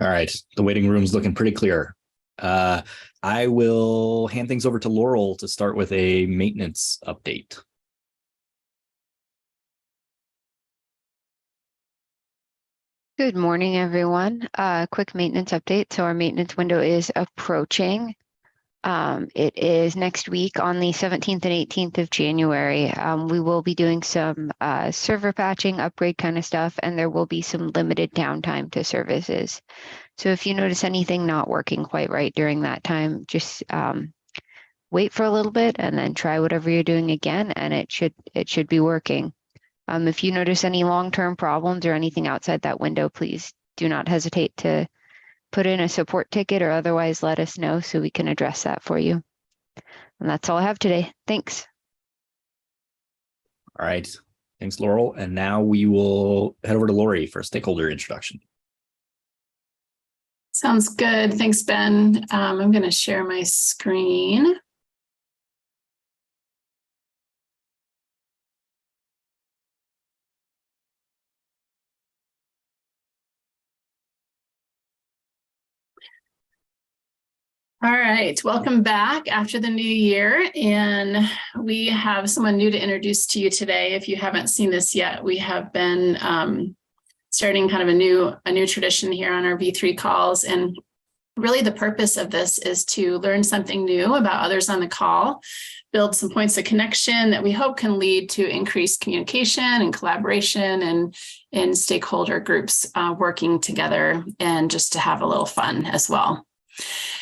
All right, the waiting room's looking pretty clear. I will hand things over to Laurel to start with a maintenance update. Good morning, everyone. Quick maintenance update. So our maintenance window is approaching. It is next week on the 17th and 18th of January. We will be doing some server patching, upgrade kind of stuff, and there will be some limited downtime to services. So if you notice anything not working quite right during that time, just wait for a little bit and then try whatever you're doing again, and it should be working. If you notice any long-term problems or anything outside that window, please do not hesitate to put in a support ticket or otherwise let us know so we can address that for you. And that's all I have today. Thanks. All right. Thanks, Laurel. And now we will head over to Lauri for a stakeholder introduction. Sounds good. Thanks, Ben. I'm going to share my screen. All right, welcome back after the new year, and we have someone new to introduce to you today. If you haven't seen this yet, we have been starting kind of a new tradition here on our V3 calls, and really the purpose of this is to learn something new about others on the call, build some points of connection that we hope can lead to increased communication and collaboration and in stakeholder groups working together, and just to have a little fun as well.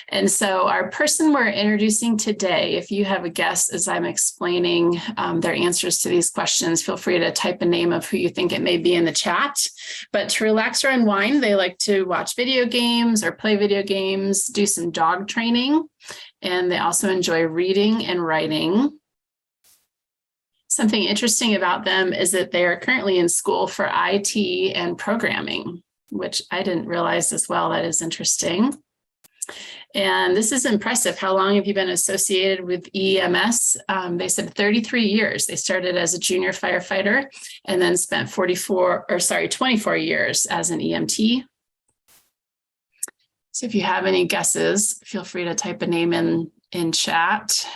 And so our person we're introducing today, if you have a guess as I'm explaining their answers to these questions, feel free to type a name of who you think it may be in the chat. But to relax or unwind, they like to watch video games or play video games, do some dog training, and they also enjoy reading and writing. Something interesting about them is that they are currently in school for IT and programming, which I didn't realize as well. That is interesting. And this is impressive. How long have you been associated with EMS? They said 33 years. They started as a junior firefighter and then spent 24 years as an EMT. So if you have any guesses, feel free to type a name in chat.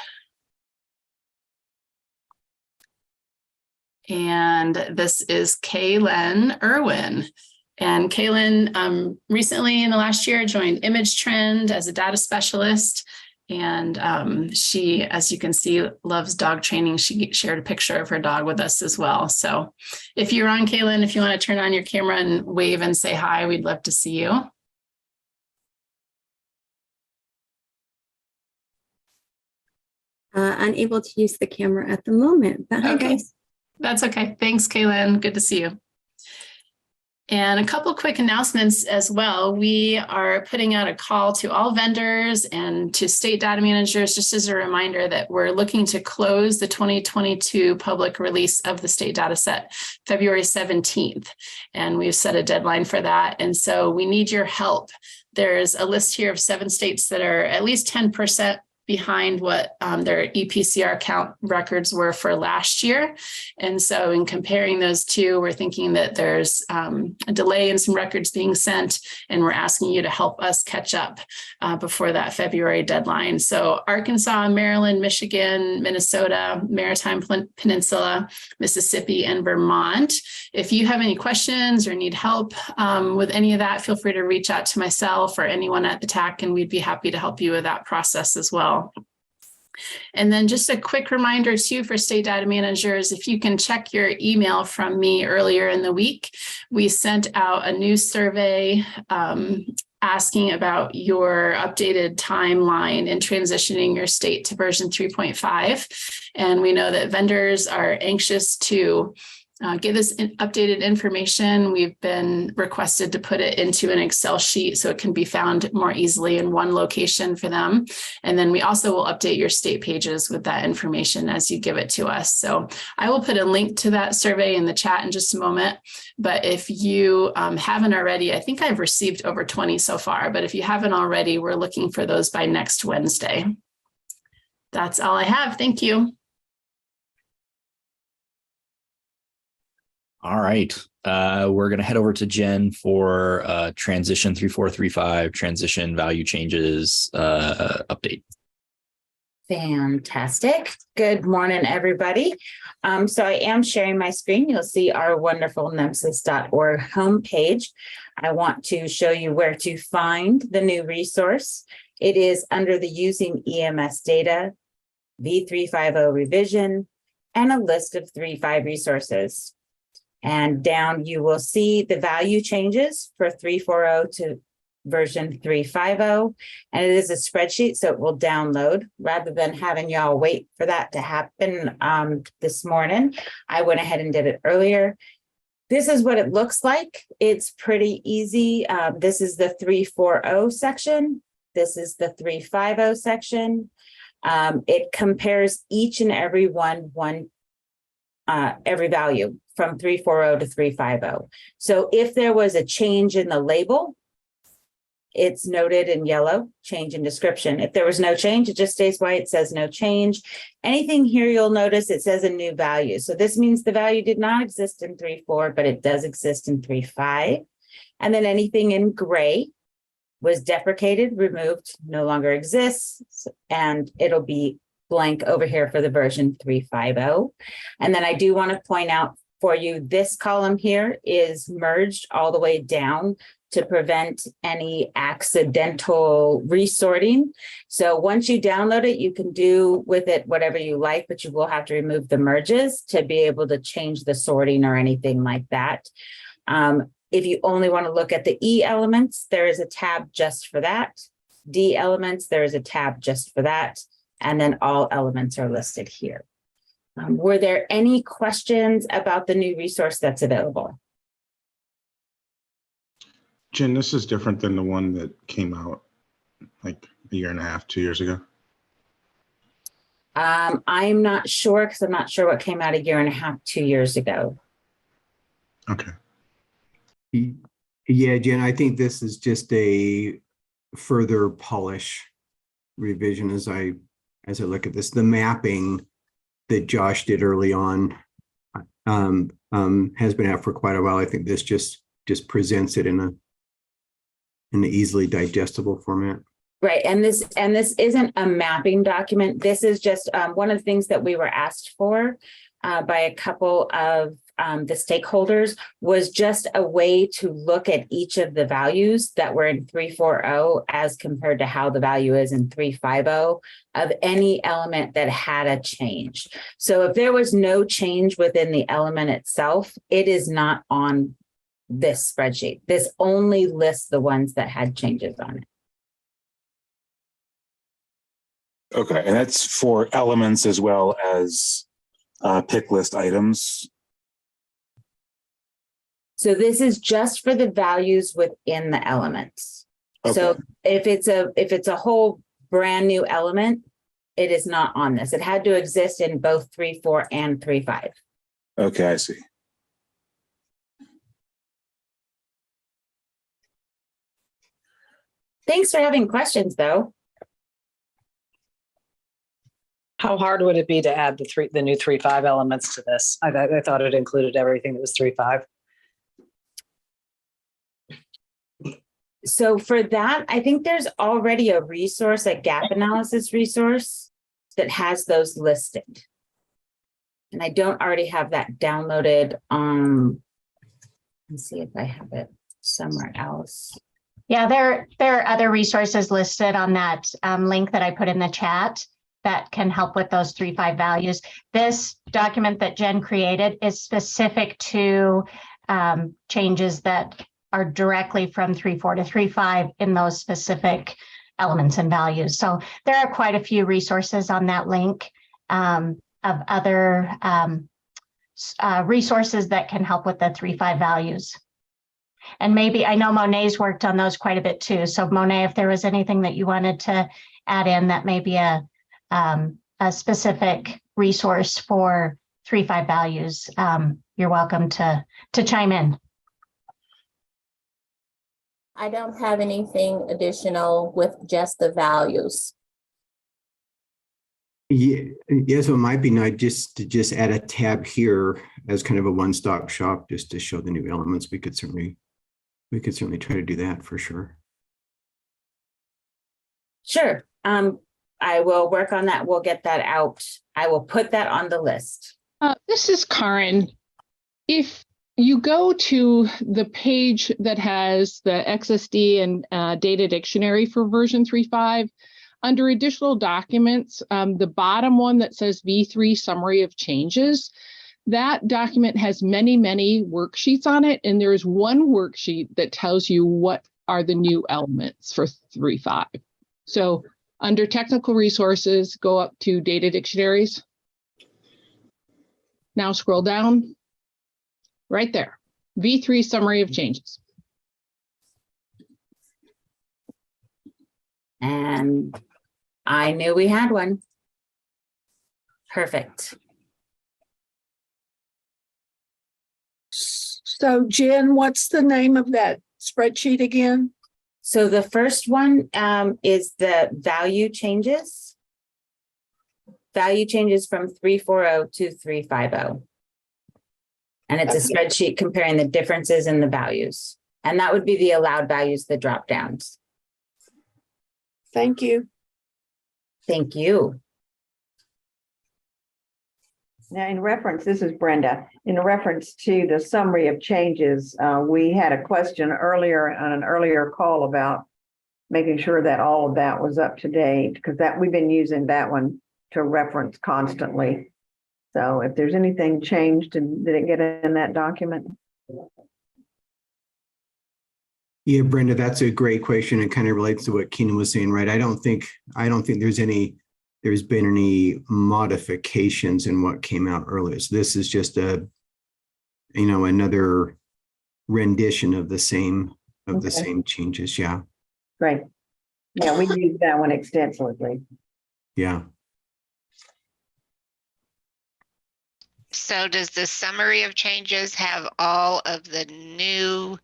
And this is Kaylin Irwin. And Kaylin recently in the last year joined Image Trend as a data specialist. And she, as you can see, loves dog training. She shared a picture of her dog with us as well. So if you're on, Kaylin, if you want to turn on your camera and wave and say hi, we'd love to see you. Unable to use the camera at the moment, but hi guys. That's okay. Thanks, Kaylin. Good to see you. And a couple quick announcements as well. We are putting out a call to all vendors and to state data managers, just as a reminder that we're looking to close the 2022 public release of the state data set February 17th. And we've set a deadline for that. And so we need your help. There's a list here of 7 states that are at least 10% behind what their EPCR count records were for last year. And so in comparing those two, we're thinking that there's a delay in some records being sent, and we're asking you to help us catch up before that February deadline. So Arkansas, Maryland, Michigan, Minnesota, Maritime Peninsula, Mississippi, and Vermont. If you have any questions or need help with any of that, feel free to reach out to myself or anyone at the TAC, and we'd be happy to help you with that process as well. And then just a quick reminder too for state data managers, if you can check your email from me earlier in the week, we sent out a new survey asking about your updated timeline in transitioning your state to version 3.5. And we know that vendors are anxious to get this updated information. We've been requested to put it into an Excel sheet so it can be found more easily in one location for them. And then we also will update your state pages with that information as you give it to us. So I will put a link to that survey in the chat in just a moment. But if you haven't already, I think I've received over 20 so far, but if you haven't already, we're looking for those by next Wednesday. That's all I have. Thank you. All right. We're going to head over to Jen for transition 3435 transition value changes update. Fantastic. Good morning, everybody. So I am sharing my screen. You'll see our wonderful nemesis.org homepage. I want to show you where to find the new resource. It is under the Using EMS Data, V350 revision, and a list of 3.5 resources. And down you will see the value changes for 340 to version 350, and it is a spreadsheet, so it will download rather than having y'all wait for that to happen this morning. I went ahead and did it earlier. This is what it looks like. It's pretty easy. This is the 340 section. This is the 350 section. It compares each and every every value from 340 to 350. So if there was a change in the label, it's noted in yellow, change in description. If there was no change, it just stays white, it says no change. Anything here you'll notice it says a new value. So this means the value did not exist in 3.4, but it does exist in 3.5. And then anything in gray was deprecated, removed, no longer exists, and it'll be blank over here for the version 3.5. And then I do want to point out for you, this column here is merged all the way down to prevent any accidental resorting. So once you download it, you can do with it whatever you like, but you will have to remove the merges to be able to change the sorting or anything like that. If you only want to look at the E elements, there is a tab just for that. D elements, there is a tab just for that. And then all elements are listed here. Were there any questions about the new resource that's available? Jen, this is different than the one that came out like a year and a half, 2 years ago. I'm not sure because I'm not sure what came out a year and a half, 2 years ago. Okay. Yeah, Jen, I think this is just a further polish revision as I look at this. The mapping that Josh did early on has been out for quite a while. I think this just presents it in an easily digestible format. Right, and this isn't a mapping document. This is just one of the things that we were asked for by a couple of the stakeholders was just a way to look at each of the values that were in 340 as compared to how the value is in 350 of any element that had a change. So if there was no change within the element itself, it is not on this spreadsheet. This only lists the ones that had changes on it. Okay, and that's for elements as well as pick list items. So this is just for the values within the elements. Okay. So if it's a whole brand new element, it is not on this. It had to exist in both 3.4 and 3.5. Okay, I see. Thanks for having questions, though. How hard would it be to add the new 3.5 elements to this? I thought it included everything that was 3.5. So for that, I think there's already a resource, a gap analysis resource that has those listed. And I don't already have that downloaded. Let's see if I have it somewhere else. Yeah, there are other resources listed on that link that I put in the chat that can help with those 3.5 values. This document that Jen created is specific to changes that are directly from 3.4 to 3.5 in those specific elements and values. So there are quite a few resources on that link of other resources that can help with the 3.5 values. And maybe, I know Monet's worked on those quite a bit too. So Monet, if there was anything that you wanted to add in, that may be a specific resource for 3.5 values, you're welcome to chime in. I don't have anything additional with just the values. Yeah, so it might be nice just to add a tab here as kind of a one-stop shop, just to show the new elements, we could certainly try to do that for sure. Sure. I will work on that. We'll get that out. I will put that on the list. This is Karen. If you go to the page that has the XSD and data dictionary for version 3.5, under additional documents, the bottom one that says V3 summary of changes, that document has many, many worksheets on it. And there's one worksheet that tells you what are the new elements for 3.5. So under technical resources, go up to data dictionaries. Now scroll down. Right there, V3 summary of changes. And I knew we had one. Perfect. So Jen, what's the name of that spreadsheet again? So the first one is the value changes. Value changes from 340 to 350. And it's a spreadsheet comparing the differences in the values. And that would be the allowed values, the drop downs. Thank you. Thank you. Now, in reference, this is Brenda. In reference to the summary of changes, we had a question earlier on an earlier call about making sure that all of that was up to date, because that we've been using that one to reference constantly. So if there's anything changed, did it get in that document? Yeah, Brenda, that's a great question. It kind of relates to what Keenan was saying, right? I don't think there's been any modifications in what came out earlier. So this is just another rendition of the same changes. Yeah. Great. Yeah, we used that one extensively. Yeah. So does the summary of changes have all of the new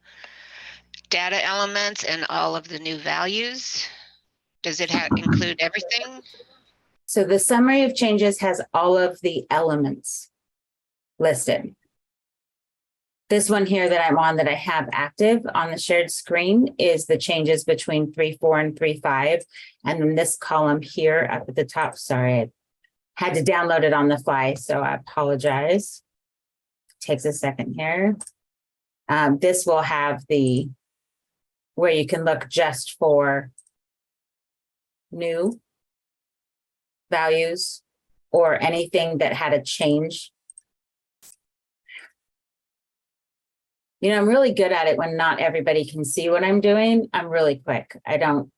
data elements and all of the new values? Does it include everything? So the summary of changes has all of the elements listed. This one here that I'm on that I have active on the shared screen is the changes between 3.4 and 3.5. And then this column here up at the top, sorry, I had to download it on the fly, so I apologize. Takes a second here. This will have where you can look just for new values or anything that had a change. You know, I'm really good at it when not everybody can see what I'm doing. I'm really quick. I don't.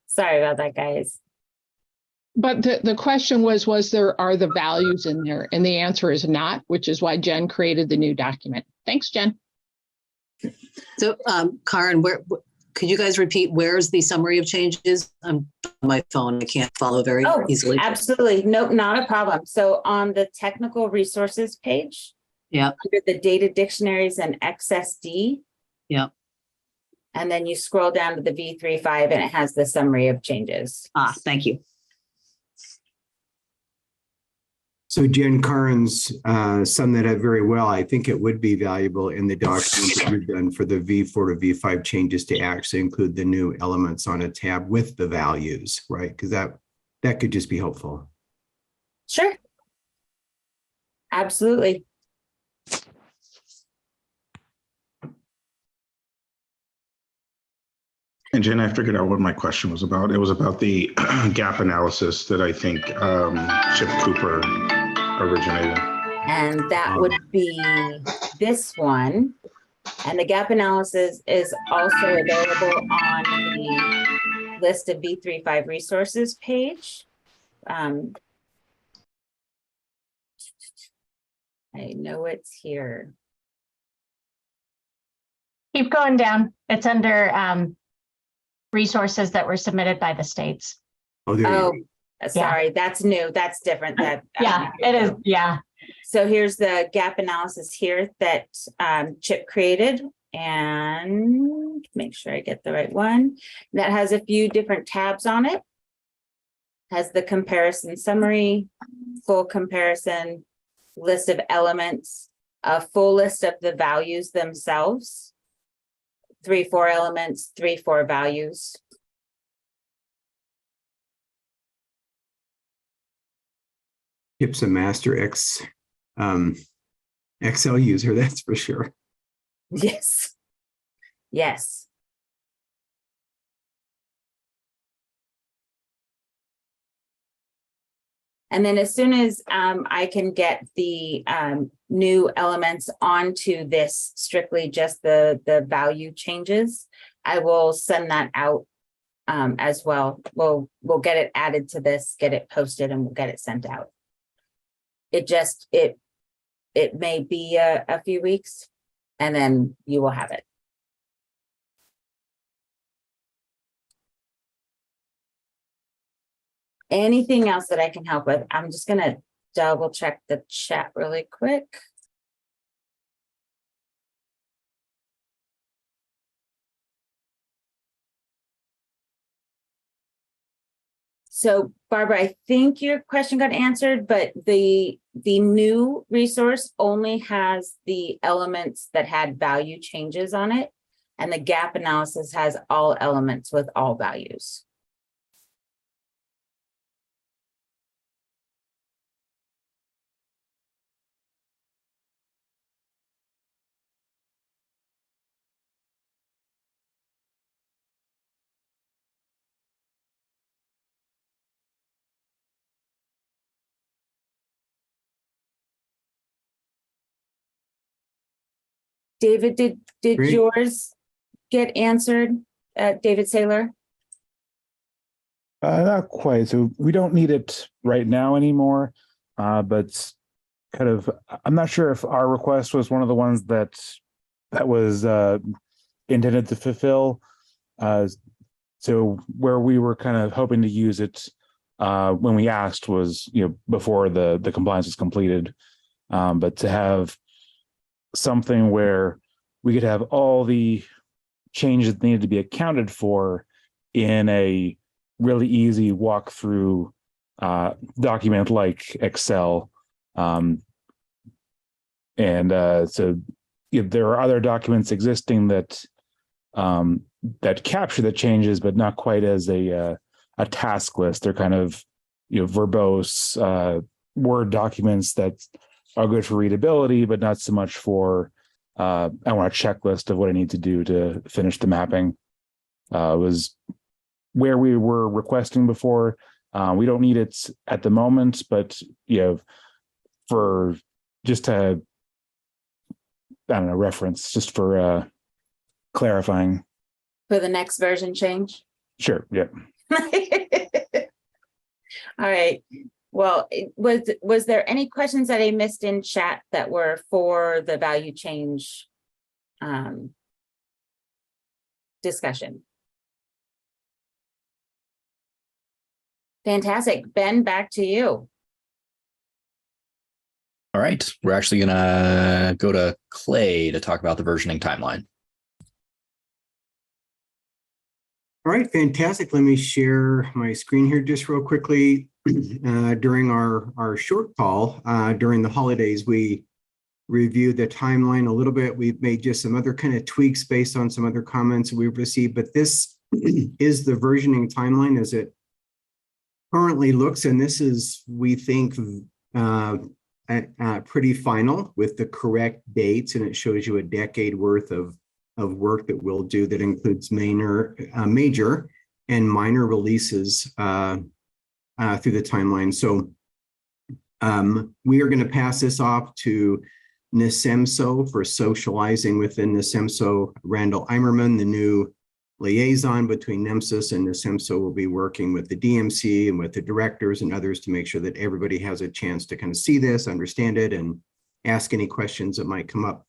Sorry about that, guys. But the question was are the values in there? And the answer is not, which is why Jen created the new document. Thanks, Jen. So, Karen, could you guys repeat where's the summary of changes? I'm on my phone. I can't follow very easily. Absolutely. Nope, not a problem. So on the technical resources page, under the data dictionaries and XSD. Yeah. And then you scroll down to the V3.5 and it has the summary of changes. Thank you. So Jen, Karen's summed that up very well. I think it would be valuable in the document that you've done for the V4 to V5 changes to actually include the new elements on a tab with the values, right? Because that could just be helpful. Sure. Absolutely. And Jen, I figured out what my question was about. It was about the gap analysis that I think Chip Cooper originated. And that would be this one. And the gap analysis is also available on the list of V3.5 resources page. I know it's here. Keep going down. It's under resources that were submitted by the states. Sorry, that's new. That's different. It is. Yeah. So here's the gap analysis here that Chip created, and make sure I get the right one. That has a few different tabs on it. Has the comparison summary, full comparison, list of elements, a full list of the values themselves. 3-4 elements, 3-4 values. Kip's a master Excel user, that's for sure. Yes. Yes. And then as soon as I can get the new elements onto this, strictly just the value changes, I will send that out as well. We'll get it added to this, get it posted, and we'll get it sent out. It may be a few weeks, and then you will have it. Anything else that I can help with? I'm just gonna double check the chat really quick. So Barbara, I think your question got answered, but the new resource only has the elements that had value changes on it, and the gap analysis has all elements with all values. David, did Great. yours get answered, David Saylor? Not quite. So we don't need it right now anymore. But kind of, I'm not sure if our request was one of the ones that was intended to fulfill. So where we were kind of hoping to use it when we asked was, before the compliance was completed. But to have something where we could have all the changes that needed to be accounted for in a really easy walkthrough document like Excel. So there are other documents existing that that capture the changes, but not quite as a task list. They're kind of verbose Word documents that are good for readability, but not so much for I want a checklist of what I need to do to finish the mapping. Was where we were requesting before. We don't need it at the moment, but for just to, reference, just for clarifying. For the next version change? Sure, yeah. All right. Well, was there any questions that I missed in chat that were for the value change discussion? Fantastic. Ben, back to you. All right. We're actually going to go to Clay to talk about the versioning timeline. All right, fantastic. Let me share my screen here just real quickly. During our short call during the holidays, we reviewed the timeline a little bit. We've made just some other kind of tweaks based on some other comments we've received, but this is the versioning timeline as it currently looks. And this is, we think, pretty final with the correct dates. And it shows you a decade worth of work that we'll do that includes major and minor releases through the timeline. So we are going to pass this off to NHTSA for socializing within NHTSA. Randall Eimerman, the new liaison between NHTSA and NHTSA, will be working with the DMC and with the directors and others to make sure that everybody has a chance to kind of see this, understand it, and ask any questions that might come up.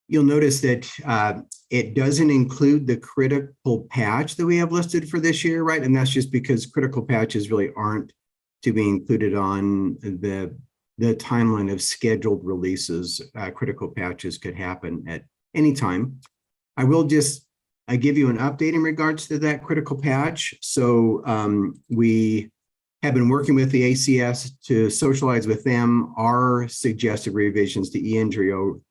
You'll notice that it doesn't include the critical patch that we have listed for this year, right? And that's just because critical patches really aren't to be included on the timeline of scheduled releases. Critical patches could happen at any time. I will just give you an update in regards to that critical patch. So we have been working with the ACS to socialize with them our suggested revisions to ENDRIO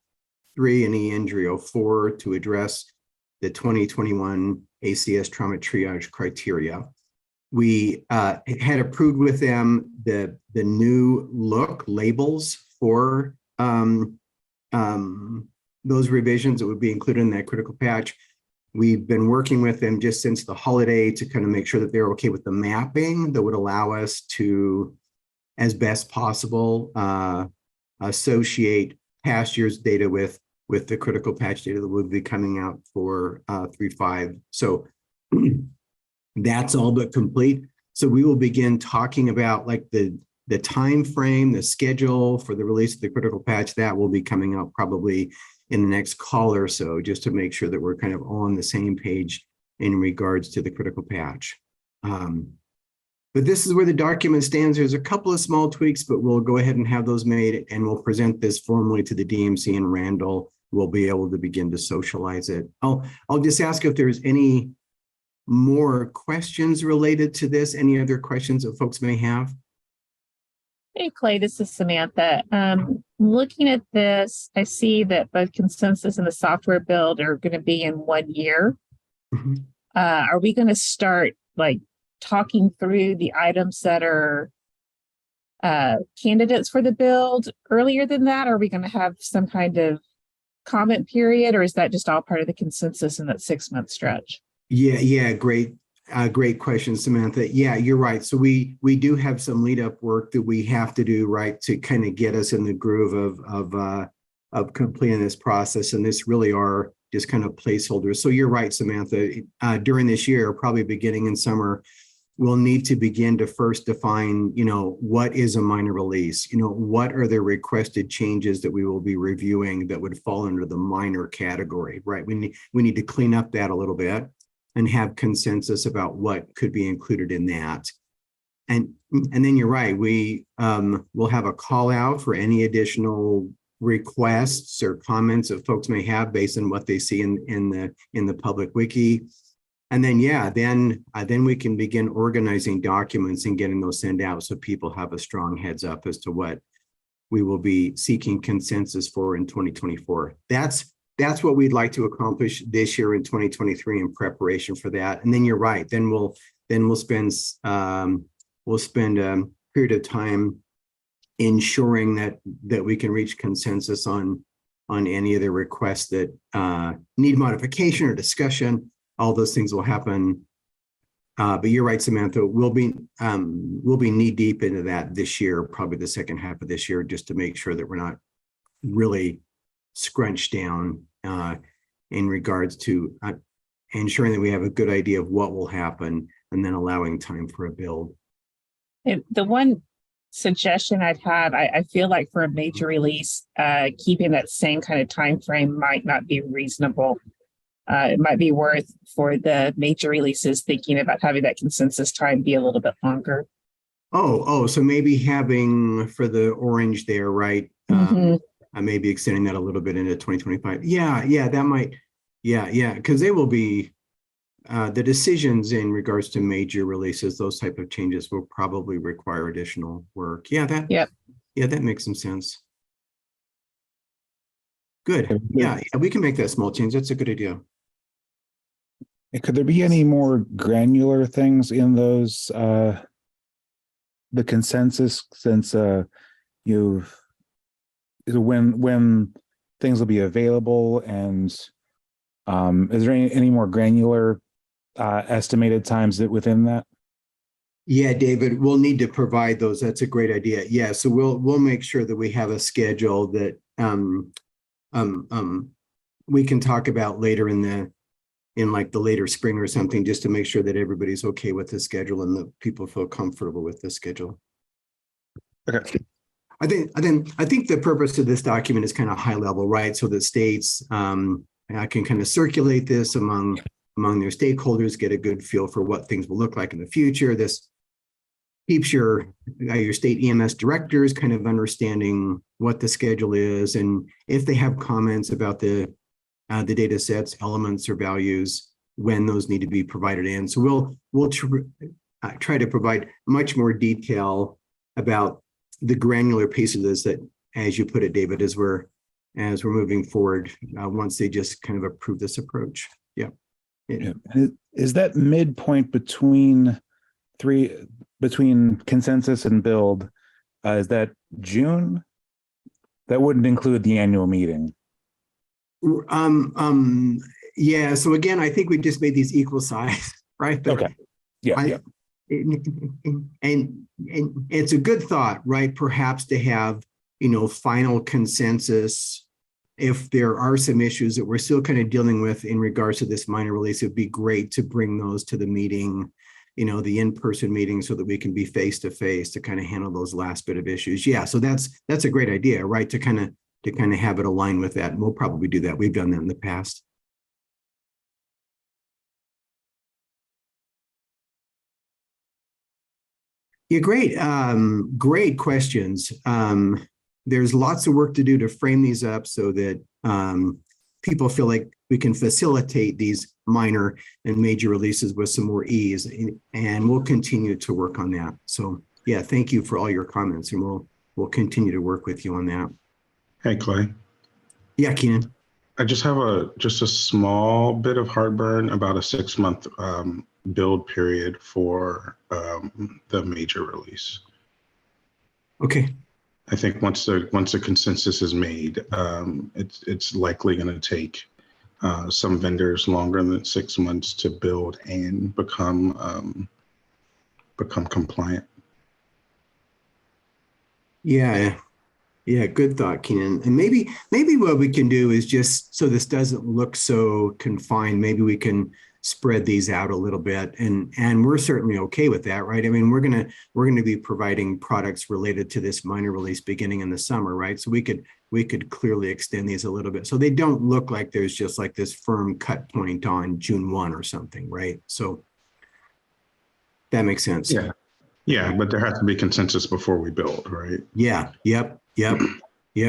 3 and ENDRIO 4 to address the 2021 ACS trauma triage criteria. We had approved with them the new look labels for those revisions that would be included in that critical patch. We've been working with them just since the holiday to kind of make sure that they're okay with the mapping that would allow us to, as best possible, associate past year's data with the critical patch data that will be coming out for 3.5. So that's all but complete. So we will begin talking about like the time frame, the schedule for the release of the critical patch. That will be coming out probably in the next call or so, just to make sure that we're kind of all on the same page in regards to the critical patch. But this is where the document stands. There's a couple of small tweaks, but we'll go ahead and have those made, and we'll present this formally to the DMC, and Randall will be able to begin to socialize it. I'll just ask if there's any more questions related to this, any other questions that folks may have. Hey, Clay, this is Samantha. Looking at this, I see that both consensus and the software build are going to be in 1 year. Mm-hmm. Are we going to start like talking through the items that are candidates for the build earlier than that? Are we going to have some kind of comment period, or is that just all part of the consensus in that 6-month stretch? Yeah, great question, Samantha. Yeah, you're right. So we do have some lead up work that we have to do, right, to kind of get us in the groove of completing this process. And this really are just kind of placeholders. So you're right, Samantha. During this year, probably beginning in summer, we'll need to begin to first define, what is a minor release? What are the requested changes that we will be reviewing that would fall under the minor category, right? We need to clean up that a little bit and have consensus about what could be included in that. And then you're right, we will have a call out for any additional requests or comments that folks may have based on what they see in the public wiki. And then, then we can begin organizing documents and getting those sent out so people have a strong heads up as to what we will be seeking consensus for in 2024. That's what we'd like to accomplish this year in 2023 in preparation for that. And then you're right. Then we'll spend a period of time ensuring that we can reach consensus on any of the requests that need modification or discussion. All those things will happen. But you're right, Samantha. We'll be knee deep into that this year, probably the second half of this year, just to make sure that we're not really scrunched down in regards to ensuring that we have a good idea of what will happen and then allowing time for a build. And the one suggestion I'd have, I feel like for a major release, keeping that same kind of time frame might not be reasonable. It might be worth for the major releases thinking about having that consensus time be a little bit longer. So maybe having for the orange there, right? I may be extending that a little bit into 2025. Yeah, that might, because they will be, the decisions in regards to major releases, those type of changes will probably require additional work. That makes some sense. Good. Yeah, we can make that small change. That's a good idea. Could there be any more granular things in those, the consensus, since when things will be available, and is there any more granular estimated times that within that? Yeah, David, we'll need to provide those. That's a great idea. Yeah, so we'll make sure that we have a schedule that we can talk about later in like the later spring or something, just to make sure that everybody's okay with the schedule and that people feel comfortable with the schedule. Okay. I think the purpose of this document is kind of high level, right? So that states can kind of circulate this among their stakeholders, get a good feel for what things will look like in the future. This keeps your state EMS directors kind of understanding what the schedule is, and if they have comments about the data sets, elements, or values, when those need to be provided in. So try to provide much more detail about the granular piece of this that, as you put it, David, as we're moving forward, once they just kind of approve this approach. Yeah. Yeah. Is that midpoint between consensus and build? Is that June? That wouldn't include the annual meeting. Yeah. So again, I think we just made these equal size, right? Okay. Yeah. And it's a good thought, right? Perhaps to have, final consensus. If there are some issues that we're still kind of dealing with in regards to this minor release, it'd be great to bring those to the meeting, the in-person meeting, so that we can be face to face to kind of handle those last bit of issues. Yeah, so that's a great idea, right? To kind of have it align with that. And we'll probably do that. We've done that in the past. Yeah, great. Great questions. There's lots of work to do to frame these up so that people feel like we can facilitate these minor and major releases with some more ease, and we'll continue to work on that. So yeah, thank you for all your comments, and we'll continue to work with you on that. Hey, Clay. Yeah, Keenan. I just have a small bit of heartburn about a 6-month build period for the major release. Okay. I think once the consensus is made, it's likely going to take some vendors longer than 6 months to build and become compliant. Yeah, good thought, Keenan. And maybe what we can do is, just so this doesn't look so confined, maybe we can spread these out a little bit, and we're certainly okay with that, right? I mean, we're gonna be providing products related to this minor release beginning in the summer, right? So we could clearly extend these a little bit, so they don't look like there's just like this firm cut point on June 1 or something, right? So that makes sense. Yeah, but there has to be consensus before we build, right? Yeah. Yep,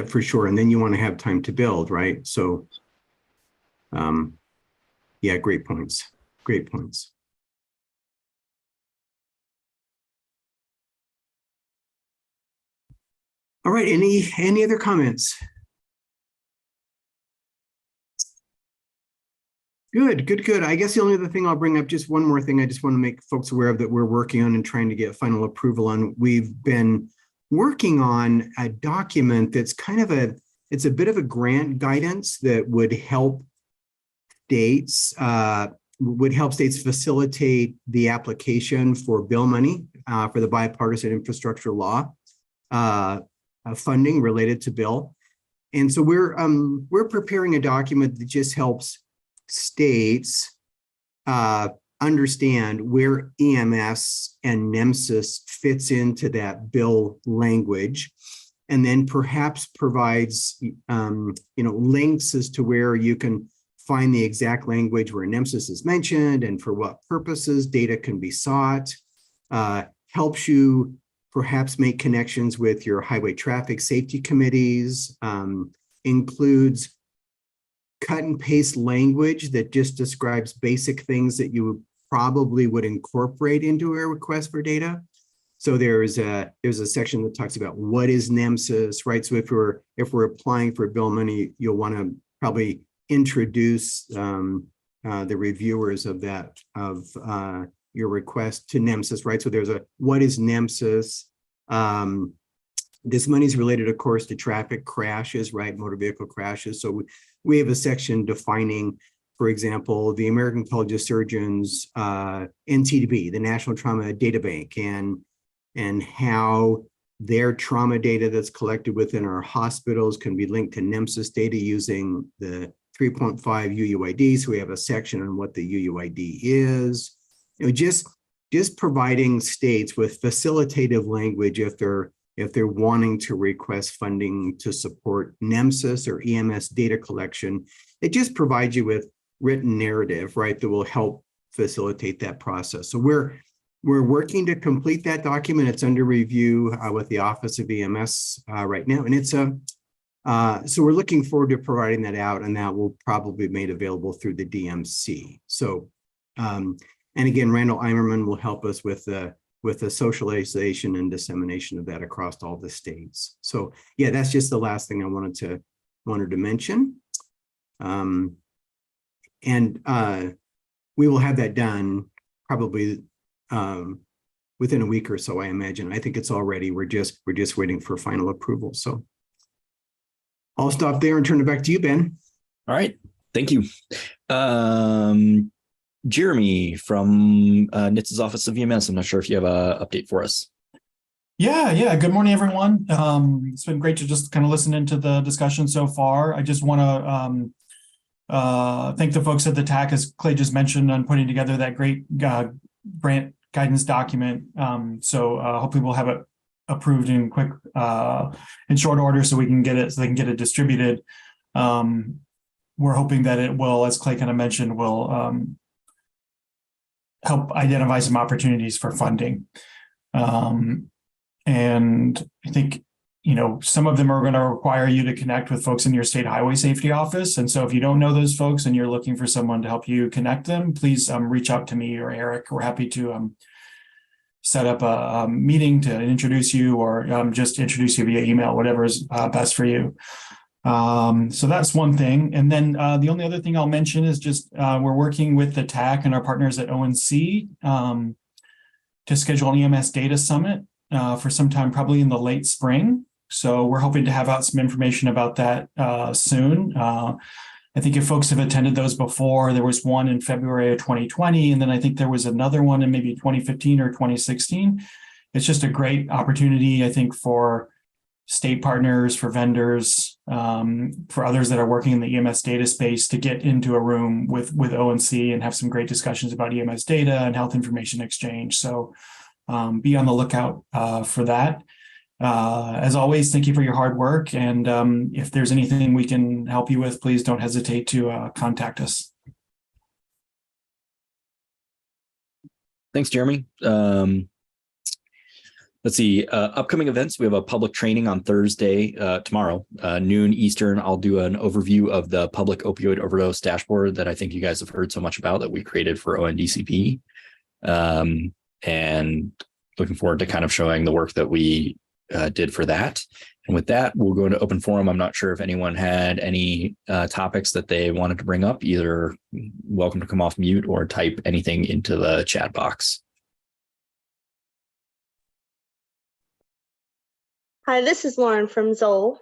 for sure. And then you want to have time to build, right? So yeah, great points. All right, any other comments? Good. I guess the only other thing I'll bring up, just one more thing I just want to make folks aware of that we're working on and trying to get final approval on. We've been working on a document that's kind of it's a bit of a grant guidance that would help states facilitate the application for bill money for the bipartisan infrastructure law funding related to bill. And so we're preparing a document that just helps states understand where EMS and NHTSA fits into that bill language, and then perhaps provides links as to where you can find the exact language where NHTSA is mentioned and for what purposes data can be sought. Helps you perhaps make connections with your highway traffic safety committees. Includes cut and paste language that just describes basic things that you probably would incorporate into a request for data. So there's a section that talks about what is NHTSA, right? So if we're applying for bill money, you'll want to probably introduce the reviewers of your request to NHTSA, right? So there's a what is NHTSA. This money is related, of course, to traffic crashes, right? Motor vehicle crashes. So we have a section defining, for example, the American College of Surgeons, NTDB, the National Trauma Data Bank, and how their trauma data that's collected within our hospitals can be linked to NHTSA data using the 3.5 UUID. So we have a section on what the UUID is. Just providing states with facilitative language if they're wanting to request funding to support NHTSA or EMS data collection. It just provides you with written narrative, right, that will help facilitate that process. So we're working to complete that document. It's under review with the Office of EMS right now, and it's so we're looking forward to providing that out, and that will probably be made available through the DMC. So and And again, Randall Eimerman will help us with the socialization and dissemination of that across all the states. So yeah, that's just the last thing I wanted to mention. We will have that done probably within a week or so, I imagine. I think it's all ready. We're just waiting for final approval. So I'll stop there and turn it back to you, Ben. All right. Thank you. Jeremy from NHTSA's Office of EMS. I'm not sure if you have an update for us. Yeah. Good morning, everyone. It's been great to just kind of listen into the discussion so far. I just want to thank the folks at the TAC, as Clay just mentioned, on putting together that great grant guidance document. So hopefully we'll have it approved in short order so we can get it, so they can get it distributed. We're hoping that it will, as Clay kind of mentioned, will help identify some opportunities for funding. And I think, some of them are going to require you to connect with folks in your state highway safety office. And so if you don't know those folks and you're looking for someone to help you connect them, please reach out to me or Eric. We're happy to set up a meeting to introduce you, or just introduce you via email, whatever is best for you. So that's one thing. And then the only other thing I'll mention is just we're working with the TAC and our partners at ONC to schedule an EMS data summit for sometime probably in the late spring. So we're hoping to have out some information about that soon. I think if folks have attended those before, there was one in February of 2020, and then I think there was another one in maybe 2015 or 2016. It's just a great opportunity, I think, for state partners, for vendors, for others that are working in the EMS data space to get into a room with ONC and have some great discussions about EMS data and health information exchange. So be on the lookout for that. As always, thank you for your hard work. And if there's anything we can help you with, please don't hesitate to contact us. Thanks, Jeremy. Let's see, upcoming events. We have a public training on Thursday, tomorrow, noon Eastern. I'll do an overview of the public opioid overdose dashboard that I think you guys have heard so much about that we created for ONDCP. And looking forward to kind of showing the work that we did for that. And with that, we'll go into open forum. I'm not sure if anyone had any topics that they wanted to bring up. Either welcome to come off mute or type anything into the chat box. Hi, this is Lauren from Zoll.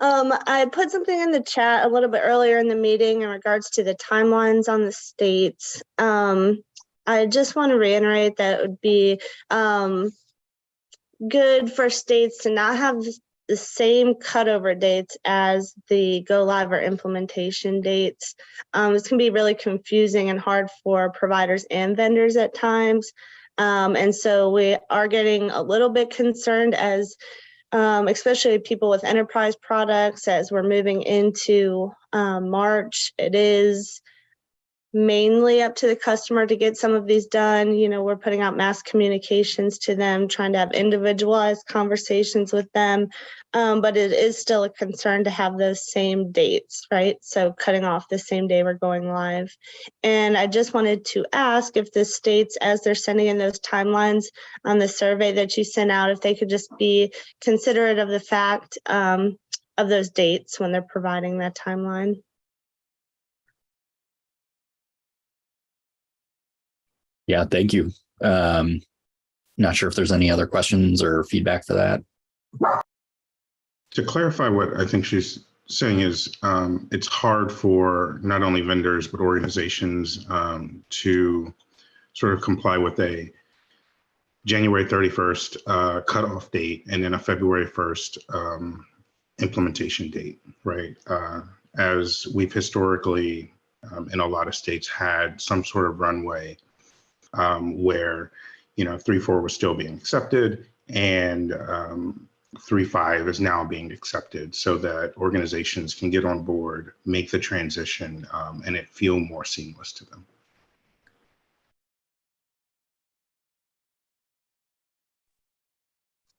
I put something in the chat a little bit earlier in the meeting in regards to the timelines on the states. I just want to reiterate that it would be good for states to not have the same cutover dates as the go live or implementation dates. This can be really confusing and hard for providers and vendors at times. And so we are getting a little bit concerned as especially people with enterprise products as we're moving into March. It is mainly up to the customer to get some of these done. We're putting out mass communications to them, trying to have individualized conversations with them. But it is still a concern to have those same dates, right? So cutting off the same day we're going live. And I just wanted to ask if the states, as they're sending in those timelines on the survey that you sent out, if they could just be considerate of the fact of those dates when they're providing that timeline. Yeah, thank you. Not sure if there's any other questions or feedback for that. To clarify what I think she's saying is it's hard for not only vendors, but organizations to sort of comply with a January 31st cutoff date and then a February 1st implementation date, right? As we've historically in a lot of states had some sort of runway where 3.4 was still being accepted and 3.5 is now being accepted so that organizations can get on board, make the transition, and it feel more seamless to them.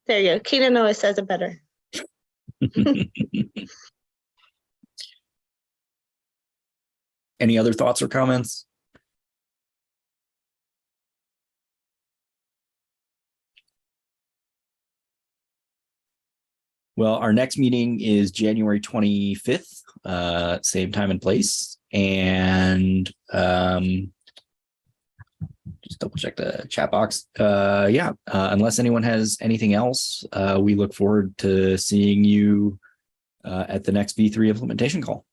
There you go. Keenan always says it better. Any other thoughts or comments? Well, our next meeting is January 25th, same time and place. And just double check the chat box. Unless anyone has anything else, we look forward to seeing you at the next V3 implementation call.